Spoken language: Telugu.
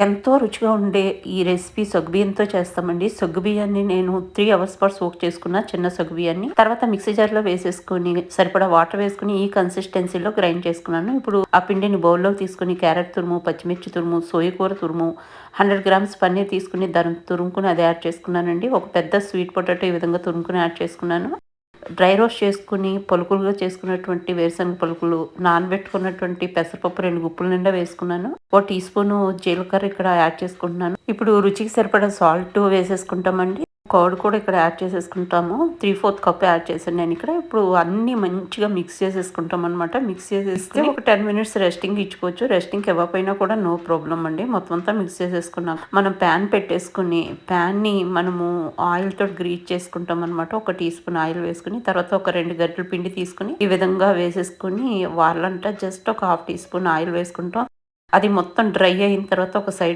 ఎంతో రుచిగా ఉండే ఈ రెసిపీ సగ్గుబియ్యంతో చేస్తామండి. సగ్గుబియ్యాన్ని నేను 3 అవర్స్ పాటు సోక్ చేసుకున్న చిన్న సగ్గుబియ్యాన్ని. తర్వాత మిక్సీ జార్‌లో వేసేసుకొని సరిపడా వాటర్ వేసుకొని ఈ కన్సిస్టెన్సీలో గ్రైండ్ చేసుకున్నాను. ఇప్పుడు ఆ పిండిని బౌల్‌లోకి తీసుకొని క్యారెట్ తురుము, పచ్చిమిర్చి తురుము, సోయ కూర తురుము, 100 గ్రామ్స్ పన్నీర్ తీసుకొని దాన్ని తురుముకొని అది యాడ్ చేసుకున్నానండి. ఒక పెద్ద స్వీట్ పొటాటో ఈ విధంగా తురుముకొని యాడ్ చేసుకున్నాను. డ్రై రోస్ట్ చేసుకొని పలుకులుగా చేసుకున్నటువంటి వేరుశనగ పలుకులు, నానబెట్టుకున్నటువంటి పెసరపప్పు 2 గుప్పుల నిండా వేసుకున్నాను. ఓ టీ స్పూను జీలకర్ర ఇక్కడ యాడ్ చేసుకుంటున్నాను. ఇప్పుడు రుచికి సరిపడా సాల్ట్ వేసేసుకుంటామండి. కర్డ్ కూడా ఇక్కడ యాడ్ చేసేసుకుంటాము. 3/4 కప్ యాడ్ చేశాను నేను ఇక్కడ. ఇప్పుడు అన్నీ మంచిగా మిక్స్ చేసేసుకుంటాం అనమాట. మిక్స్ చేసేస్తే ఒక 10 మినిట్స్ రెస్టింగ్ ఇచ్చుకోవచ్చు. రెస్టింగ్‌కి ఇవ్వకపోయినా కూడా నో ప్రాబ్లమ్ అండి. మొత్తం అంతా మిక్స్ చేసేసుకున్నాం. మనం ప్యాన్ పెట్టేసుకొని ప్యాన్‌ని మనము ఆయిల్‌తో గ్రీజ్ చేసుకుంటాం అనమాట. ఒక టీ స్పూన్ ఆయిల్ వేసుకొని తర్వాత ఒక 2 గరిటెల పిండి తీసుకొని ఈ విధంగా వేసేసుకొని వాళ్ళంట జస్ట్ ఒక హాఫ్ టీ స్పూన్ ఆయిల్ వేసుకుంటాం. అది మొత్తం డ్రై అయిన తర్వాత ఒక సైడ్